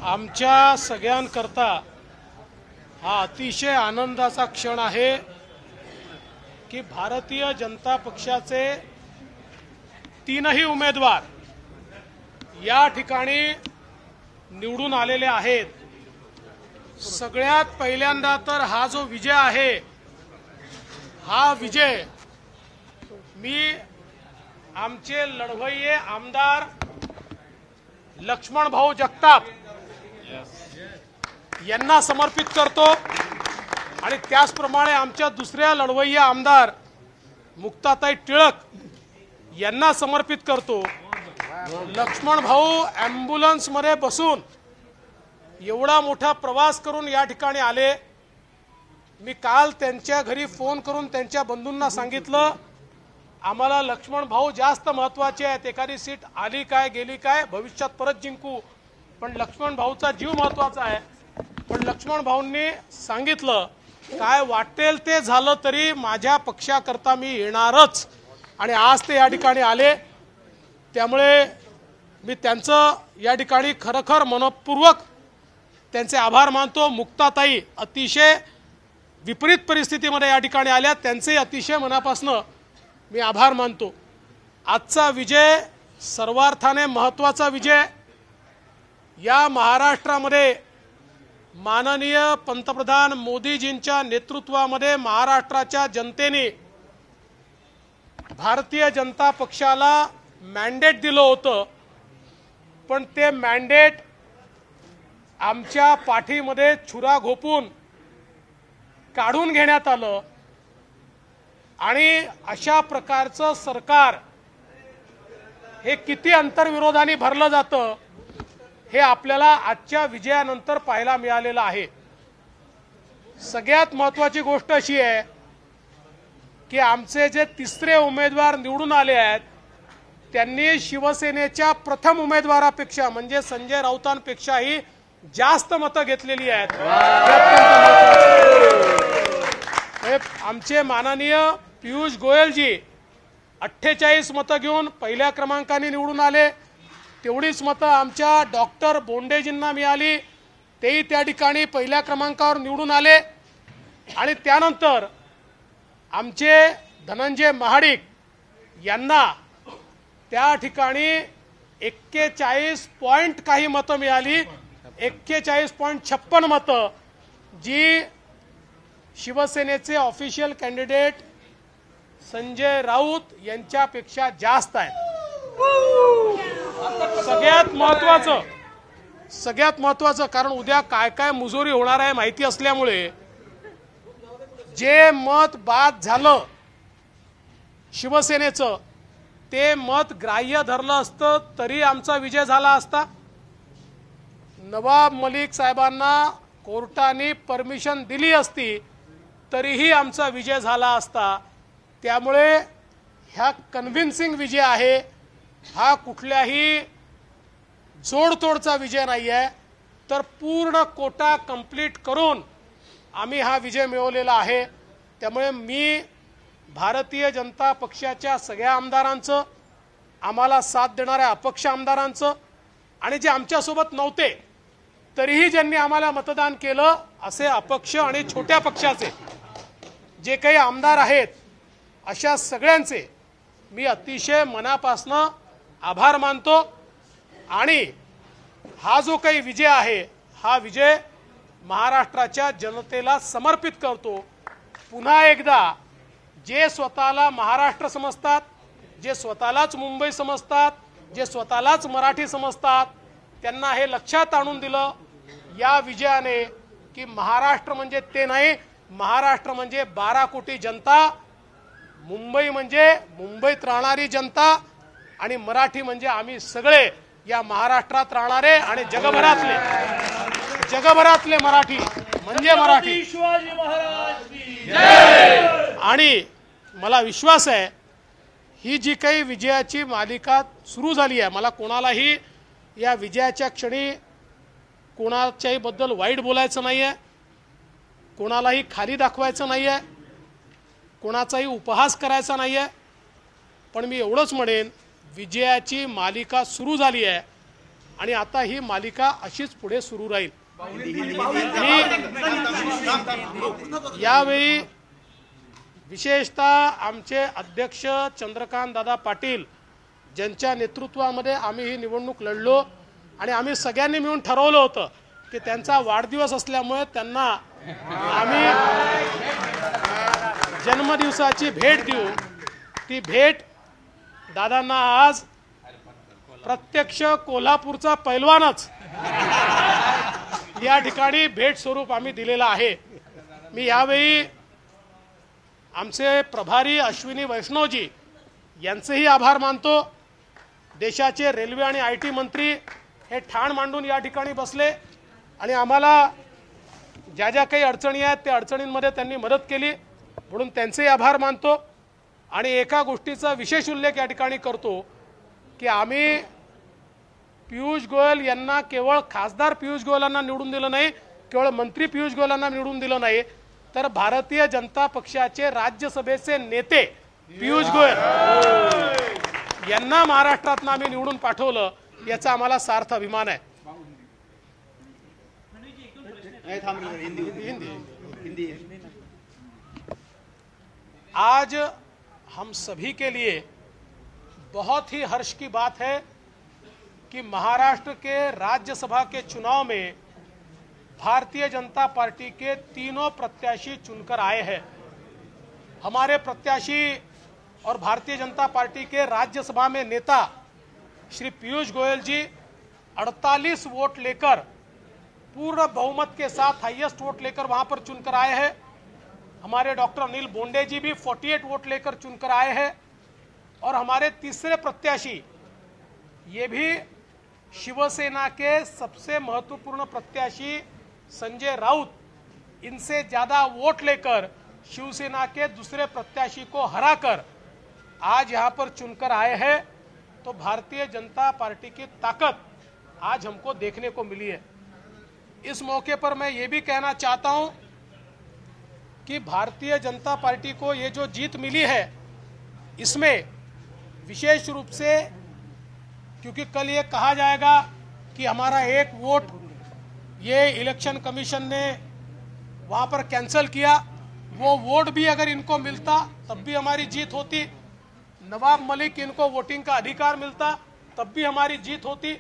आमच्या सगळ्यांकरता हा अतिशय आनंदाचा क्षण आहे की भारतीय जनता पक्षाचे तीनही उमेदवार या ठिकाणी निवडून आलेले आहेत। सगळ्यात पहिल्यांदा तर हा जो विजय आहे, हा विजय मी आमचे लढवय्ये आमदार लक्ष्मण भाऊ जगताप यांना समर्पित करतो आणि त्याचप्रमाणे आमच्या दुसऱ्या लढवय्ये आमदार मुक्ताताई टिळक यांना समर्पित करतो। लक्ष्मण भाऊ ॲम्ब्युलन्स मध्ये बसून एवढा मोठा प्रवास करून या ठिकाणी आले। मी काल त्यांच्या घरी फोन करून त्यांच्या बंधूंना सांगितलं, आम्हाला लक्ष्मण भाऊ जास्त महत्त्वाचे आहेत। एखादी सीट आली काय गेली काय भविष्यात परत जिंकू, पण लक्ष्मण भाऊचा जीव महत्त्वाचा आहे। पण लक्ष्मण भाऊंनी सांगितलं, काय वाटेल ते झालं तरी माझ्या पक्षाकरता मी येणारच, आणि आज ते या ठिकाणी आले। त्यामुळे मी त्यांचं या ठिकाणी खरोखर मनपूर्वक त्यांचे आभार मानतो। मुक्ताताई अतिशय विपरीत परिस्थितीमध्ये या ठिकाणी आल्या, त्यांचे अतिशय मनापासून मी आभार मानतो। आजचा विजय सर्वार्थाने महत्त्वाचा विजय। या महाराष्ट्रामध्ये माननीय पंतप्रधान मोदीजींच्या नेतृत्वामध्ये महाराष्ट्राच्या जनतेने भारतीय जनता पक्षाला मॅन्डेट दिलं होतं, पण ते मॅन्डेट आमच्या पाठीमध्ये छुरा घोपून काढून घेण्यात आलं, आणि अशा प्रकारचं सरकार हे किती अंतर्विरोधाने भरलं जातं हे आपल्याला आजच्या विजयानंतर पाहायला मिळालेलं आहे। सगळ्यात महत्त्वाची गोष्ट अशी आहे की आमचे जे तिसरे उमेदवार निवडून आले आहेत त्यांनी शिवसेनेच्या प्रथम उमेदवारापेक्षा म्हणजे संजय राऊतांपेक्षाही जास्त मतं घेतलेली आहेत। आमचे माननीय पियुष गोयलजी 48 मतं घेऊन पहिल्या क्रमांकाने निवडून आले। तेवढीच मतं आमच्या डॉक्टर बोंडेजींना मिळाली, तेही त्या ठिकाणी पहिल्या क्रमांकावर निवडून आले। आणि त्यानंतर आमचे धनंजय महाडिक यांना त्या ठिकाणी 41 पॉइंट काही मतं मिळाली, 41.56 मतं, जी शिवसेनेचे ऑफिशियल कॅन्डिडेट संजय राऊत यांच्यापेक्षा जास्त आहेत। सगळ्यात महत्त्वाचं कारण उद्या काय काय मुजोरी होणार आहे माहिती असल्यामुळे जे मत बाद झालं शिवसेनेचं ते मत ग्राह्य धरलं असतं तरी आमचा विजय झाला असता। नवाब मलिक साहेबांना कोर्टाने परमिशन दिली असती तरीही आमचा विजय झाला असता। त्यामुळे ह्या कन्व्हिन्सिंग विजय आहे, हा कुठल्याही जोडतोडचा विजय नाही आहे, तर पूर्ण कोटा कंप्लीट करून आम्ही हा विजय मिळवलेला आहे। त्यामुळे मी भारतीय जनता पक्षाच्या सगळ्या आमदारांचं, आम्हाला साथ देणाऱ्या अपक्ष आमदारांचं, आणि जे आमच्यासोबत नव्हते तरीही ज्यांनी आम्हाला मतदान केलं असे अपक्ष आणि छोट्या पक्षाचे जे काही आमदार आहेत अशा सगळ्यांचे मी अतिशय मनापासून आभार मानतो। आणि हा जो काही विजय आहे हा विजय महाराष्ट्राच्या जनतेला समर्पित करतो। पुन्हा एकदा जे स्वतःला महाराष्ट्र समजतात, जे स्वतःलाच मुंबई समजतात, जे स्वतःलाच मराठी समजतात, त्यांना हे लक्षात आणून दिलं या विजयाने की महाराष्ट्र म्हणजे ते नाही, महाराष्ट्र म्हणजे 12 कोटी जनता, मुंबई म्हणजे मुंबईत राहणारी जनता, आणि मराठी म्हणजे आम्ही सगळे या महाराष्ट्रात राहणारे आणि जगभरातले मराठी म्हणजे मराठी। शिवाजी महाराज की जय। आणि मला विश्वास आहे ही जी काही विजयाची मालिका सुरू झाली आहे, मला कोणालाही या विजयाच्या क्षणी कोणाच्याही बद्दल वाईट बोलायचं नाही आहे, कोणालाही खाली दाखवायचं नाही आहे, कोणाचाही उपहास करायचा नाही आहे, पण मी एवढंच म्हणेन विजयाची मालिका सुरू झाली आहे आणि आता ही मालिका अशीच पुढे सुरू राहील. यावेळी विशेषतः आमचे अध्यक्ष चंद्रकांत दादा पाटील ज्यांच्या नेतृत्वामध्ये आम्ही ही निवडणूक लढलो आणि आम्ही सगळ्यांनी मिळून ठरवलं होतं की त्यांचा वाढदिवस असल्यामुळे त्यांना आम्ही जन्मदिवसाची भेट देऊ. ती भेट दादांना आज प्रत्यक्ष कोल्हापूरचा पैलवानच या ठिकाणी भेट स्वरूप आम्ही दिलेला आहे. मी यावेळी आमचे प्रभारी अश्विनी वैष्णवजी यांचेही आभार मानतो. देशाचे रेल्वे आणि IT मंत्री हे ठाण मांडून या ठिकाणी बसले आणि आम्हाला ज्या ज्या काही अडचणी आहेत त्या अडचणींमध्ये त्यांनी मदत केली, म्हणून त्यांचेही आभार मानतो. आणि एका गोष्टीचा विशेष उल्लेख या ठिकाणी करतो की आम्ही पियुष गोयल यांना केवळ खासदार पियुष गोयलांना निवडून दिलं नाही, केवळ मंत्री पियुष गोयलांना निवडून दिलं नाही, तर भारतीय जनता पक्षाचे राज्यसभेचे नेते पियुष गोयल यांना महाराष्ट्रातून आम्ही निवडून पाठवलं, याचा आम्हाला सार्थ अभिमान आहे. आज हम सभी के लिए बहुत ही हर्ष की बात है कि महाराष्ट्र के राज्यसभा के चुनाव में भारतीय जनता पार्टी के तीनों प्रत्याशी चुनकर आए हैं. हमारे प्रत्याशी और भारतीय जनता पार्टी के राज्यसभा में नेता श्री पीयूष गोयल जी 48 वोट लेकर पूर्ण बहुमत के साथ हाईएस्ट वोट लेकर वहां पर चुनकर आए हैं. हमारे डॉक्टर अनिल बोंडे जी भी 48 वोट लेकर चुनकर आए हैं. और हमारे तीसरे प्रत्याशी ये भी शिवसेना के सबसे महत्वपूर्ण प्रत्याशी संजय राउत, इनसे ज्यादा वोट लेकर शिवसेना के दूसरे प्रत्याशी को हराकर आज यहां पर चुनकर आए हैं. तो भारतीय जनता पार्टी की ताकत आज हमको देखने को मिली है. इस मौके पर मैं ये भी कहना चाहता हूं कि भारतीय जनता पार्टी को ये जो जीत मिली है इसमें विशेष रूप से, क्योंकि कल ये कहा जाएगा कि हमारा एक वोट ये इलेक्शन कमीशन ने वहां पर कैंसिल किया, वो वोट भी अगर इनको मिलता तब भी हमारी जीत होती. नवाब मलिक इनको वोटिंग का अधिकार मिलता तब भी हमारी जीत होती.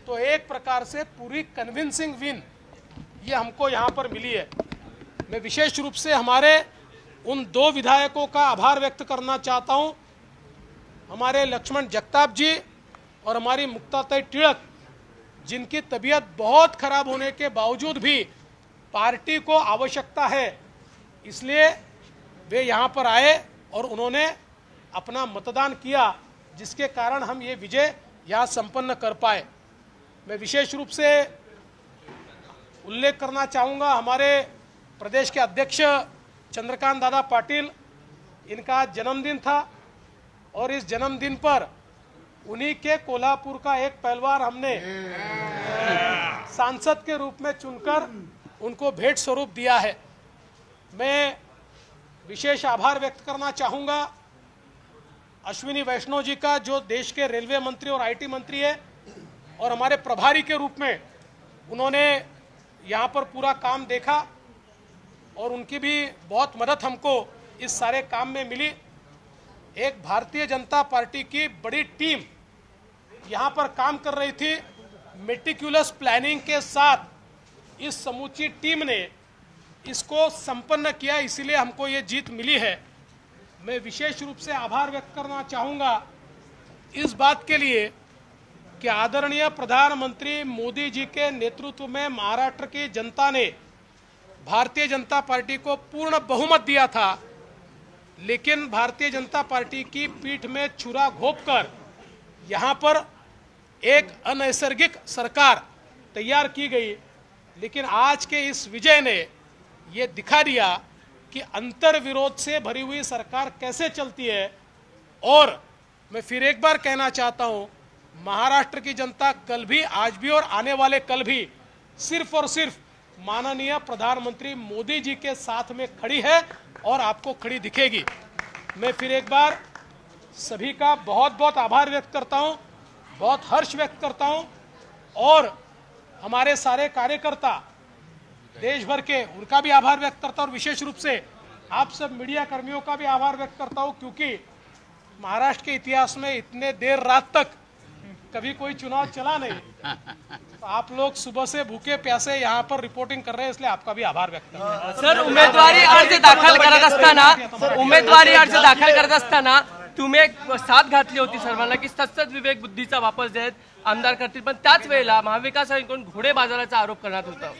तो एक प्रकार से पूरी कन्विंसिंग विन ये हमको यहाँ पर मिली है. मैं विशेष रूप से हमारे उन दो विधायकों का आभार व्यक्त करना चाहता हूँ, हमारे लक्ष्मण जगताप जी और हमारी मुक्ताताई टिळक, जिनकी तबीयत बहुत खराब होने के बावजूद भी पार्टी को आवश्यकता है इसलिए वे यहाँ पर आए और उन्होंने अपना मतदान किया, जिसके कारण हम ये विजय यहाँ संपन्न कर पाए. मैं विशेष रूप से उल्लेख करना चाहूँगा हमारे प्रदेश के अध्यक्ष चंद्रकांत दादा पाटिल, इनका जन्मदिन था और इस जन्मदिन पर उन्हीं के कोल्हापुर का एक पहलवान हमने सांसद के रूप में चुनकर उनको भेंट स्वरूप दिया है. मैं विशेष आभार व्यक्त करना चाहूँगा अश्विनी वैष्णव जी का, जो देश के रेलवे मंत्री और IT मंत्री है और हमारे प्रभारी के रूप में उन्होंने यहाँ पर पूरा काम देखा और उनकी भी बहुत मदद हमको इस सारे काम में मिली. एक भारतीय जनता पार्टी की बड़ी टीम यहाँ पर काम कर रही थी, मेटिकुलस प्लानिंग के साथ इस समूची टीम ने इसको संपन्न किया, इसीलिए हमको ये जीत मिली है. मैं विशेष रूप से आभार व्यक्त करना चाहूँगा इस बात के लिए कि आदरणीय प्रधानमंत्री मोदी जी के नेतृत्व में महाराष्ट्र की जनता ने भारतीय जनता पार्टी को पूर्ण बहुमत दिया था, लेकिन भारतीय जनता पार्टी की पीठ में छुरा घोंपकर यहाँ पर एक अनैसर्गिक सरकार तैयार की गई. लेकिन आज के इस विजय ने ये दिखा दिया कि अंतर विरोध से भरी हुई सरकार कैसे चलती है. और मैं फिर एक बार कहना चाहता हूँ, महाराष्ट्र की जनता कल भी, आज भी और आने वाले कल भी सिर्फ और सिर्फ माननीय प्रधानमंत्री मोदी जी के साथ में खड़ी है और आपको खड़ी दिखेगी. मैं फिर एक बार सभी का बहुत बहुत आभार व्यक्त करता हूं, बहुत हर्ष व्यक्त करता हूं और हमारे सारे कार्यकर्ता देश भर के, उनका भी आभार व्यक्त करता हूँ और विशेष रूप से आप सब मीडिया कर्मियों का भी आभार व्यक्त करता हूँ, क्योंकि महाराष्ट्र के इतिहास में इतने देर रात तक कभी कोई चुनाव चला नहीं। तो आप लोग सुबह से भूखे प्यासे यहाँ पर रिपोर्टिंग कर रहे हैं, इसलिए आपका भी आभार व्यक्त करता हूं। सर, उमेदवारी अर्ज दाखल करत असताना तुम्ही एक साथ घातली होती सर्वांना की सतत विवेक बुद्धीचा वापर जे आमदार करतील, पण त्याच वेळेला महाविकास आघाडीकडून घोडे बाजाराचा आरोप करण्यात होता।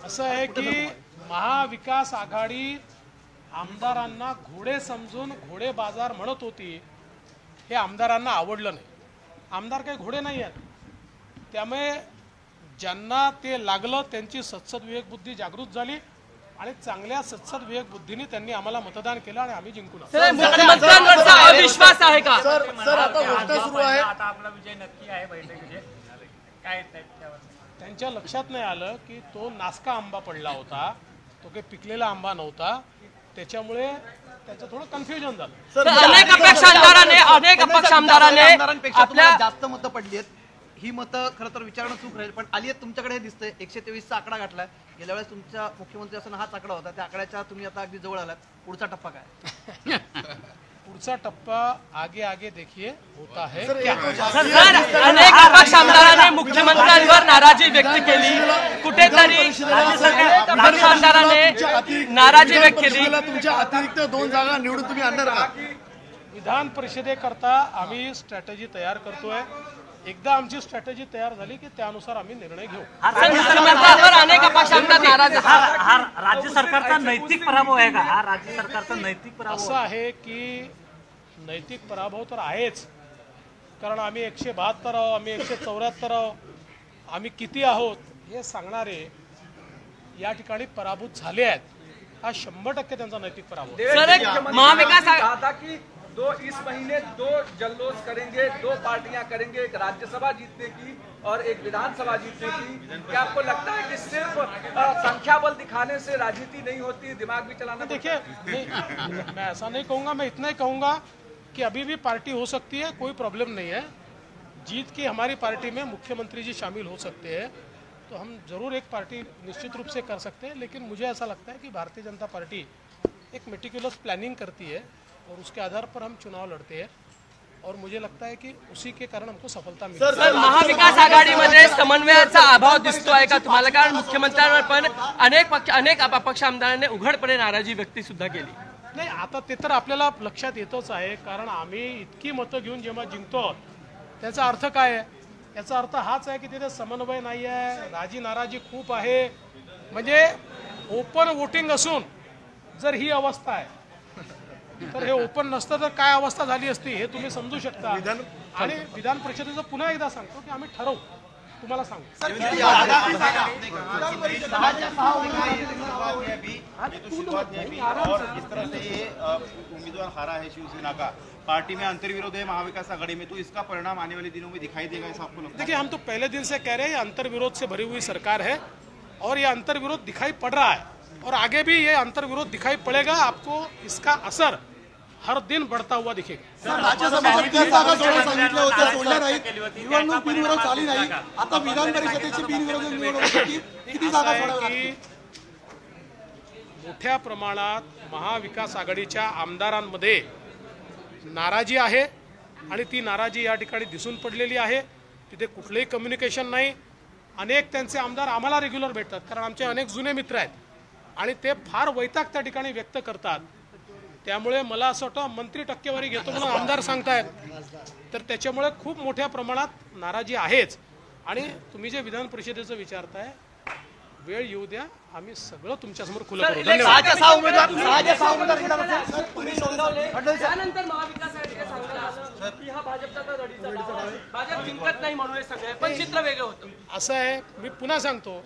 असं आहे की महाविकास आघाडी आमदारांना घोडे समजून घोडे बाजार म्हणत होती, हे आमदारांना आवडलं नाही। आमदार काही घोडे नाही आहेत, त्यामुळे ज्यांना ते लागलं त्यांची सत्सद विवेक बुद्धी जागृत झाली आणि चांगल्या सत्सद विवेक बुद्धीने त्यांनी आम्हाला मतदान केलं आणि आम्ही जिंकून आलो। मुख्यमंत्र्यांवरचा अविश्वास आहे का? सर आता गोष्ट सुरू आहे, आता आपला विजय नक्की आहे बैठकीचे, काय त्यावर त्यांच्या लक्षात नाही आलं की तो नासका आंबा पडला होता, तो काही पिकलेला आंबा नव्हता, त्याच्यामुळे त्याचं थोडं कन्फ्युजन झालं। अनेक अपक्ष आमदारांनी आपल्या जास्त मतं पडली आहेत, ही मतं खरं तर विचारणं चूक राहील, पण आली आहेत तुमच्याकडे हे दिसतंय 123चा आकडा गाठलाय। गेल्या वेळेस तुमच्या मुख्यमंत्री असताना हाच आकडा होता, त्या आकड्याच्या तुम्ही आता अगदी जवळ आलात, पुढचा टप्पा काय? पुढचा टप्पा आगे आगे देखिए होता है। अनेक अपक्ष आमदारांनी मुख्यमंत्र्यांवर नाराजी व्यक्त केली, कुठेतरी अपक्ष आमदारांनी नाराजी व्यक्त केली। तुमच्या अतिरिक्त 2 जागा निवडून तुम्ही आणणार का? विधान परिषदेकरता आम्ही स्ट्रॅटेजी तयार करतोय, एकदा आमची स्ट्रॅटेजी तयार झाली की त्यानुसार आम्ही निर्णय घेऊ। मुख्यमंत्र्यांवर अनेक अपक्ष आमदार नाराज आहेत। हा राज्य सरकारचा नैतिक पराभव आहे का? हा राज्य सरकारचा नैतिक पराभव असं आहे की नैतिक पराभव तर आहेच, कारण आम्ही 172 आहोत, आम्ही 174 आहोत, आम्ही किती आहोत हे सांगणारे या ठिकाणी पराभूत झाले आहेत। हा 100% त्यांचा नैतिक पराभव। सर, एक महाविकास कहा कि इस महीने 2 जल्लोष करेंगे, 2 पार्टियां करेंगे, एक राज्यसभा जीतने की और एक विधानसभा जीतने की। क्या आपको लगता है कि सिर्फ संख्या बल दिखाने से राजनीति नहीं होती, दिमाग भी चलाना? देखिए, मैं ऐसा नहीं कहूँगा, मैं इतना ही कहूँगा कि अभी भी पार्टी हो सकती है, कोई प्रॉब्लम नहीं है। जीत की हमारी पार्टी में मुख्यमंत्री जी शामिल हो सकते हैं, तो हम जरूर एक पार्टी निश्चित रूप से कर सकते हैं, लेकिन मुझे ऐसा लगता है कि भारतीय जनता पार्टी एक मेटिकुलस प्लानिंग करती है और उसके आधार पर हम चुनाव लड़ते हैं, और मुझे लगता है कि उसी के कारण हमको सफलता मिली। सर, महाविकास आघाडीमध्ये समन्वयाचा अभाव दिसतोय का तुम्हाला? कारण मुख्यमंत्र्यांवर पण अनेक अपक्ष आमदारांनी उघडपणे नाराजी व्यक्त सुद्धा केली। नाही, आता ते तर आपल्याला लक्षात येतच आहे, कारण आम्ही इतकी मतं घेऊन जेव्हा जिंकतो त्याचा अर्थ काय आहे? याचा अर्थ हाच आहे की तिथे समन्वय नाही आहे, राजी नाराजी खूप आहे। म्हणजे ओपन वोटिंग असून जर ही अवस्था आहे, तर हे ओपन नसतं तर काय अवस्था झाली असती हे तुम्ही समजू शकता। आणि विधान परिषदेचं पुन्हा एकदा सांगतो की आम्ही ठरवू, तुम्हाला सांगू। उम्मीदवार हारा है शिवसेना का, पार्टी में अंतर्विरोध है महाविकास आघाड़ी में, तो इसका परिणाम आने वाले दिनों में दिखाई देगा, ऐसा आपको लगता है? देखिए, हम तो पहले दिन से कह रहे हैं ये अंतर्विरोध से भरी हुई सरकार है और ये अंतर्विरोध दिखाई पड़ रहा है, और आगे भी ये अंतर्विरोध दिखाई पड़ेगा। आपको इसका असर हर दिन बढ़ता हुआ दिखेगा। राज्यसभेच्या 30 जागा सांगितल्या होत्या, सोडल्या नाहीत, निवडणूक बिनविरोध झाली नाही, आता विधान परिषदेची बिनविरोध निवडणूक होती, किती जागा सोडाव्या लागतील? मोठ्या प्रमाणात महाविकास आघाडीच्या आमदारांमध्ये नाराजी आहे आणि ती नाराजी या ठिकाणी दिसून पडलेली आहे। तिथे कुठलेही कम्युनिकेशन नाही। अनेक त्यांचे आमदार आम्हाला रेग्युलर भेटतात, कारण आमचे अनेक जुने मित्र आहेत आणि ते फार वैताग त्या ठिकाणी व्यक्त करतात। त्यामुळे मला असं वाटतं मंत्री टक्केवारी घेतो म्हणून आमदार सांगतायत, तर त्याच्यामुळे खूप मोठ्या प्रमाणात नाराजी आहेच। आणि तुम्ही जे विधान परिषदेचं विचारताय, वेळ येऊ द्या, आम्ही सगळं तुमच्यासमोर खुलं करू। धन्यवाद। त्यानंतर महाविकास आघाडीने सांगितलं की हा भाजपचा तर रडीचा डाव आहे, भाजप जिंकत नाही म्हणून हे सगळे, पण चित्र वेगळं होतं। असं आहे, मी पुन्हा सांगतो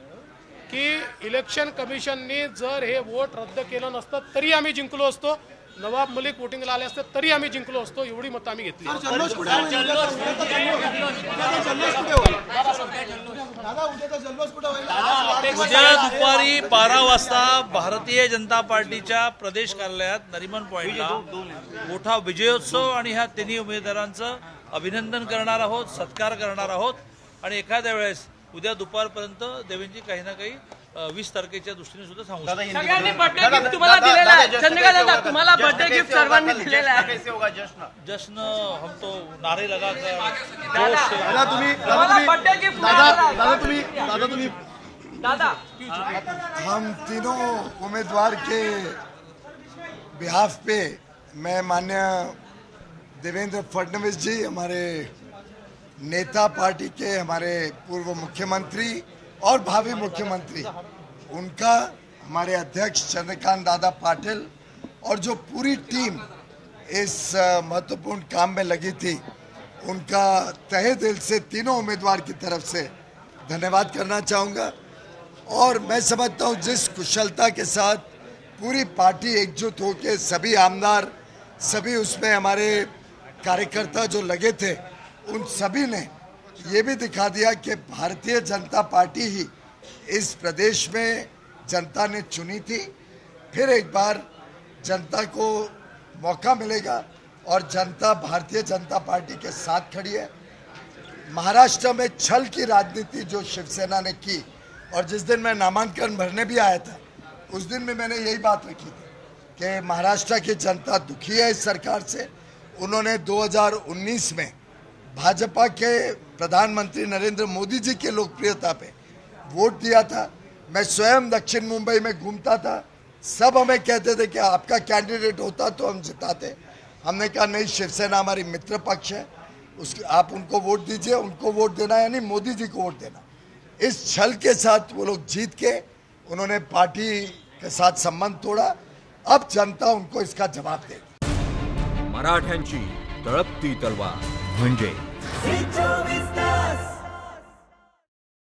की इलेक्शन कमिशननी जर हे वोट रद्द केलं नसतं तरी आम्ही जिंकलो असतो, नवाब मलिक वोटिंगला आले असते तरी आम्ही जिंकलो असतो, एवढी मतं आम्ही घेतली। उद्या दुपारी 12 वाजता भारतीय जनता पार्टीच्या प्रदेश कार्यालयात नरिमन पॉइंटला मोठा विजयोत्सव आणि ह्या तिन्ही उमेदवारांचं अभिनंदन करणार आहोत, सत्कार करणार आहोत। आणि एखाद्या वेळेस उद्या दुपारपर्यंत देवेंद्रजी काही ना काही 20 तारखेच्या दृष्टीने सुद्धा सांगू शकतो. सगळ्यांनी बर्थडे गिफ्ट तुम्हाला दिलेला आहे. चंद्रकांत दादा, तुम्हाला बर्थडे गिफ्ट सर्वांनी दिलेला आहे. कैसे होगा जश्न? जश्न हम तो नारे लगाकर दादा तुम्ही तुम्हाला बर्थडे गिफ्ट दादा तुम्ही दादा हम तीनों उम्मीदवार के बिहाफ पे मैं माननीय देवेंद्र फडणवीस जी, हमारे नेता पार्टी के, हमारे पूर्व मुख्यमंत्री और भावी मुख्यमंत्री, उनका, हमारे अध्यक्ष चंद्रकांत दादा पाटिल और जो पूरी टीम इस महत्वपूर्ण काम में लगी थी, उनका तहे दिल से तीनों उम्मीदवार की तरफ से धन्यवाद करना चाहूँगा। और मैं समझता हूँ जिस कुशलता के साथ पूरी पार्टी एकजुट होकर, सभी आमदार, सभी उसमें हमारे कार्यकर्ता जो लगे थे, उन सभी ने ये भी दिखा दिया कि भारतीय जनता पार्टी ही इस प्रदेश में जनता ने चुनी थी। फिर एक बार जनता को मौका मिलेगा और जनता भारतीय जनता पार्टी के साथ खड़ी है। महाराष्ट्र में छल की राजनीति जो शिवसेना ने की, और जिस दिन मैं नामांकन भरने भी आया था, उस दिन भी मैंने यही बात रखी थी कि महाराष्ट्र की जनता दुखी है इस सरकार से। उन्होंने 2019 में भाजपा के प्रधानमंत्री नरेंद्र मोदी जी के लोकप्रियता पे वोट दिया था। मैं स्वयं दक्षिण मुंबई में घूमता था, सब हमें कहते थे कि आपका कैंडिडेट होता तो हम जिताते। हमने कहा नहीं, शिवसेना हमारी मित्र पक्ष है, उसके आप उनको वोट दीजिए, उनको वोट देना यानी मोदी जी को वोट देना। इस छल के साथ वो लोग जीत के उन्होंने पार्टी के साथ संबंध तोड़ा। अब जनता उनको इसका जवाब देगी। मराठ्यांची तळपती तलवार म्हणजे